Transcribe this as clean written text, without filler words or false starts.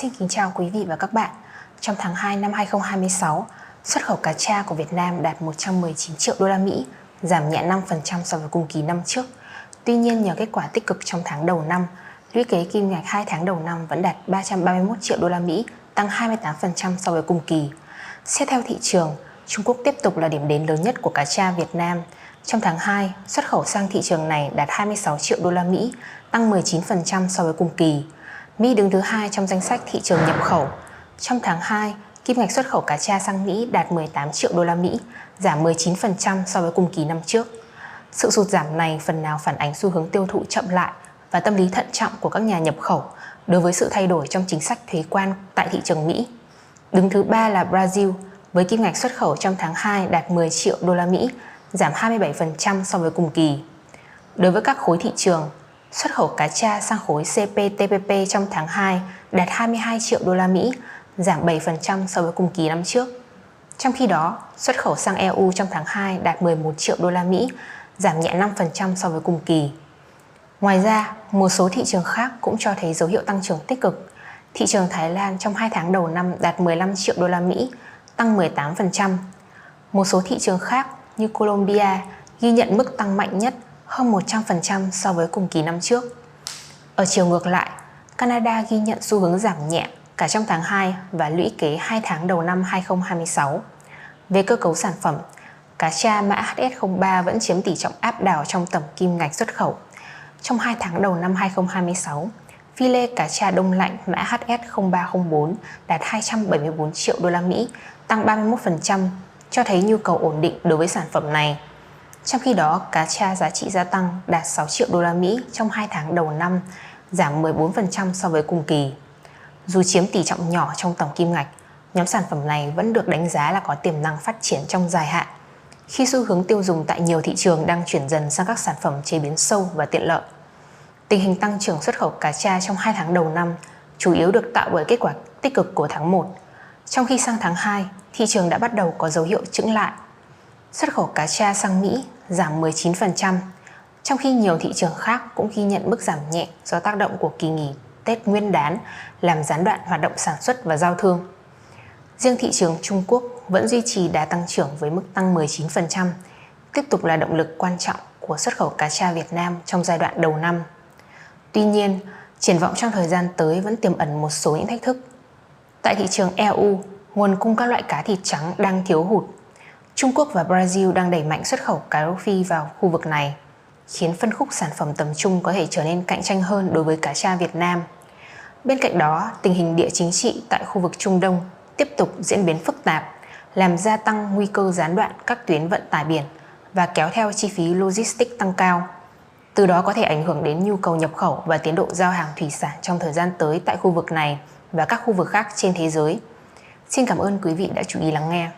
Xin kính chào quý vị và các bạn. Trong tháng 2 năm 2026, xuất khẩu cá tra của Việt Nam đạt 119 triệu đô la Mỹ, giảm nhẹ 5% so với cùng kỳ năm trước. Tuy nhiên, nhờ kết quả tích cực trong tháng đầu năm, lũy kế kim ngạch 2 tháng đầu năm vẫn đạt 331 triệu đô la Mỹ, tăng 28% so với cùng kỳ. Xét theo thị trường, Trung Quốc tiếp tục là điểm đến lớn nhất của cá tra Việt Nam. Trong tháng 2, xuất khẩu sang thị trường này đạt 26 triệu đô la Mỹ, tăng 19% so với cùng kỳ. Mỹ đứng thứ 2 trong danh sách thị trường nhập khẩu. Trong tháng 2, kim ngạch xuất khẩu cá tra sang Mỹ đạt 18 triệu đô la Mỹ, giảm 19% so với cùng kỳ năm trước. Sự sụt giảm này phần nào phản ánh xu hướng tiêu thụ chậm lại và tâm lý thận trọng của các nhà nhập khẩu đối với sự thay đổi trong chính sách thuế quan tại thị trường Mỹ. Đứng thứ 3 là Brazil, với kim ngạch xuất khẩu trong tháng 2 đạt 10 triệu đô la Mỹ, giảm 27% so với cùng kỳ. Đối với các khối thị trường, xuất khẩu cá tra sang khối CPTPP trong tháng 2 đạt 22 triệu đô la Mỹ, giảm 7% so với cùng kỳ năm trước. Trong khi đó, xuất khẩu sang EU trong tháng 2 đạt 11 triệu đô la Mỹ, giảm nhẹ 5% so với cùng kỳ. Ngoài ra, một số thị trường khác cũng cho thấy dấu hiệu tăng trưởng tích cực. Thị trường Thái Lan trong 2 tháng đầu năm đạt 15 triệu đô la Mỹ, tăng 18%. Một số thị trường khác như Colombia ghi nhận mức tăng mạnh nhất, hơn 100% so với cùng kỳ năm trước. Ở chiều ngược lại, Canada ghi nhận xu hướng giảm nhẹ cả trong tháng 2 và lũy kế 2 tháng đầu năm 2026. Về cơ cấu sản phẩm, cá tra mã HS03 vẫn chiếm tỷ trọng áp đảo trong tổng kim ngạch xuất khẩu. Trong 2 tháng đầu năm 2026, phi lê cá tra đông lạnh mã HS0304 đạt 274 triệu đô la Mỹ, tăng 31%, cho thấy nhu cầu ổn định đối với sản phẩm này. Trong khi đó, cá tra giá trị gia tăng đạt 6 triệu đô la Mỹ trong 2 tháng đầu năm, giảm 14% so với cùng kỳ. Dù chiếm tỷ trọng nhỏ trong tổng kim ngạch, nhóm sản phẩm này vẫn được đánh giá là có tiềm năng phát triển trong dài hạn, khi xu hướng tiêu dùng tại nhiều thị trường đang chuyển dần sang các sản phẩm chế biến sâu và tiện lợi. Tình hình tăng trưởng xuất khẩu cá tra trong 2 tháng đầu năm chủ yếu được tạo bởi kết quả tích cực của tháng 1, trong khi sang tháng 2, thị trường đã bắt đầu có dấu hiệu chững lại. Xuất khẩu cá tra sang Mỹ giảm 19%, trong khi nhiều thị trường khác cũng ghi nhận mức giảm nhẹ do tác động của kỳ nghỉ Tết Nguyên đán làm gián đoạn hoạt động sản xuất và giao thương. Riêng thị trường Trung Quốc vẫn duy trì đà tăng trưởng với mức tăng 19%, tiếp tục là động lực quan trọng của xuất khẩu cá tra Việt Nam trong giai đoạn đầu năm. Tuy nhiên, triển vọng trong thời gian tới vẫn tiềm ẩn một số những thách thức. Tại thị trường EU, nguồn cung các loại cá thịt trắng đang thiếu hụt. Trung Quốc và Brazil đang đẩy mạnh xuất khẩu cá rô phi vào khu vực này, khiến phân khúc sản phẩm tầm trung có thể trở nên cạnh tranh hơn đối với cá tra Việt Nam. Bên cạnh đó, tình hình địa chính trị tại khu vực Trung Đông tiếp tục diễn biến phức tạp, làm gia tăng nguy cơ gián đoạn các tuyến vận tải biển và kéo theo chi phí logistics tăng cao. Từ đó có thể ảnh hưởng đến nhu cầu nhập khẩu và tiến độ giao hàng thủy sản trong thời gian tới tại khu vực này và các khu vực khác trên thế giới. Xin cảm ơn quý vị đã chú ý lắng nghe.